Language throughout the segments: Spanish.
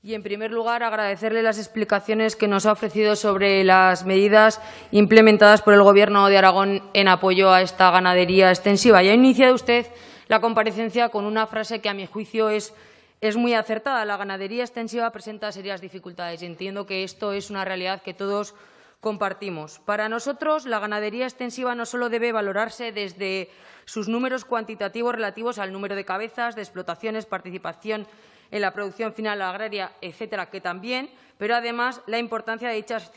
Y, en primer lugar, agradecerle las explicaciones que nos ha ofrecido sobre las medidas implementadas por el Gobierno de Aragón en apoyo a esta ganadería extensiva. Ya ha iniciado usted la comparecencia con una frase que, a mi juicio, es muy acertada. La ganadería extensiva presenta serias dificultades y entiendo que esto es una realidad que todos compartimos. Para nosotros, la ganadería extensiva no solo debe valorarse desde sus números cuantitativos relativos al número de cabezas, de explotaciones, participación en la producción final agraria, etcétera, que también, pero además la importancia de dichas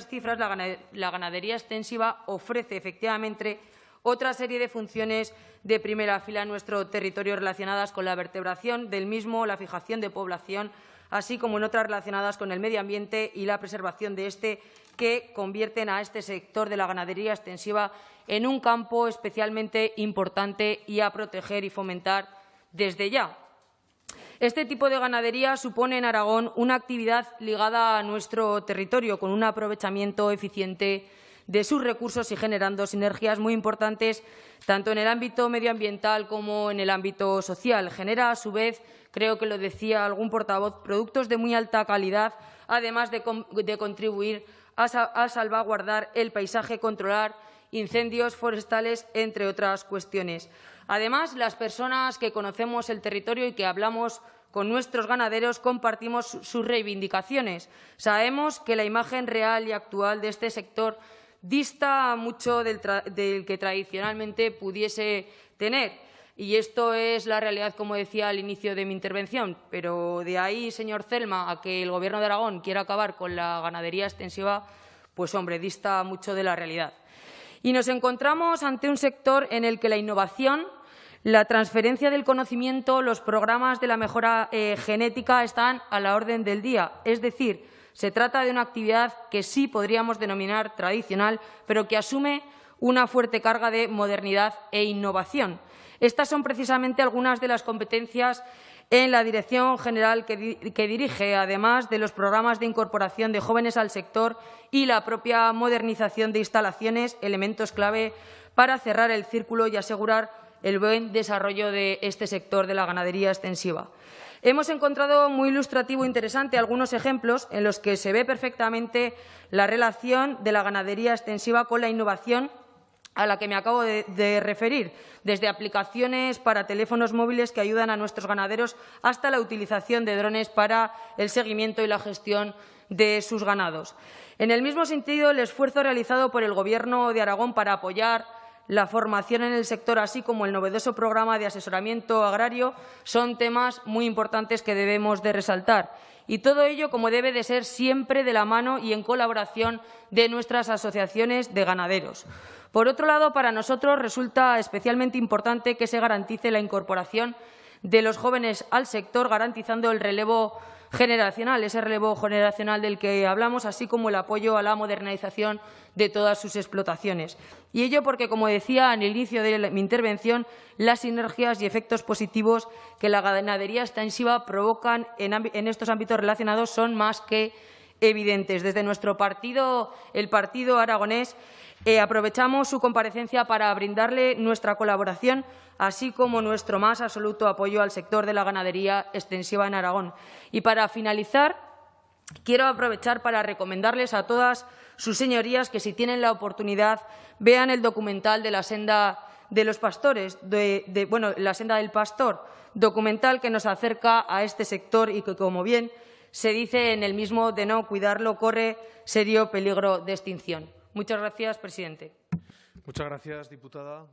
cifras, la ganadería extensiva ofrece efectivamente otra serie de funciones de primera fila en nuestro territorio relacionadas con la vertebración del mismo, la fijación de población, así como en otras relacionadas con el medio ambiente y la preservación de este, que convierten a este sector de la ganadería extensiva en un campo especialmente importante y a proteger y fomentar desde ya. Este tipo de ganadería supone en Aragón una actividad ligada a nuestro territorio, con un aprovechamiento eficiente de sus recursos y generando sinergias muy importantes tanto en el ámbito medioambiental como en el ámbito social. Genera, a su vez, creo que lo decía algún portavoz, productos de muy alta calidad, además de contribuir a salvaguardar el paisaje, controlar incendios forestales, entre otras cuestiones. Además, las personas que conocemos el territorio y que hablamos con nuestros ganaderos compartimos sus reivindicaciones. Sabemos que la imagen real y actual de este sector dista mucho del que tradicionalmente pudiese tener. Y esto es la realidad, como decía al inicio de mi intervención. Pero de ahí, señor Celma, a que el Gobierno de Aragón quiera acabar con la ganadería extensiva, pues, hombre, dista mucho de la realidad. Y nos encontramos ante un sector en el que la innovación, la transferencia del conocimiento, los programas de la mejora genética están a la orden del día. Es decir, se trata de una actividad que sí podríamos denominar tradicional, pero que asume una fuerte carga de modernidad e innovación. Estas son precisamente algunas de las competencias en la Dirección General que dirige, además de los programas de incorporación de jóvenes al sector y la propia modernización de instalaciones, elementos clave para cerrar el círculo y asegurar el buen desarrollo de este sector de la ganadería extensiva. Hemos encontrado muy ilustrativo e interesante algunos ejemplos en los que se ve perfectamente la relación de la ganadería extensiva con la innovación a la que me acabo de referir, desde aplicaciones para teléfonos móviles que ayudan a nuestros ganaderos hasta la utilización de drones para el seguimiento y la gestión de sus ganados. En el mismo sentido, el esfuerzo realizado por el Gobierno de Aragón para apoyar la formación en el sector, así como el novedoso programa de asesoramiento agrario, son temas muy importantes que debemos de resaltar. Y todo ello, como debe de ser, siempre de la mano y en colaboración de nuestras asociaciones de ganaderos. Por otro lado, para nosotros resulta especialmente importante que se garantice la incorporación de los jóvenes al sector, garantizando el relevo generacional, ese relevo generacional del que hablamos, así como el apoyo a la modernización de todas sus explotaciones. Y ello porque, como decía en el inicio de mi intervención, las sinergias y efectos positivos que la ganadería extensiva provocan en estos ámbitos relacionados son más que evidentes. Desde nuestro partido, el Partido Aragonés, aprovechamos su comparecencia para brindarle nuestra colaboración, así como nuestro más absoluto apoyo al sector de la ganadería extensiva en Aragón. Y para finalizar, quiero aprovechar para recomendarles a todas sus señorías que, si tienen la oportunidad, vean el documental de la senda de los pastores, la senda del pastor, documental que nos acerca a este sector y que, como bien se dice en el mismo, de no cuidarlo corre serio peligro de extinción. Muchas gracias, presidente. Muchas gracias, diputada.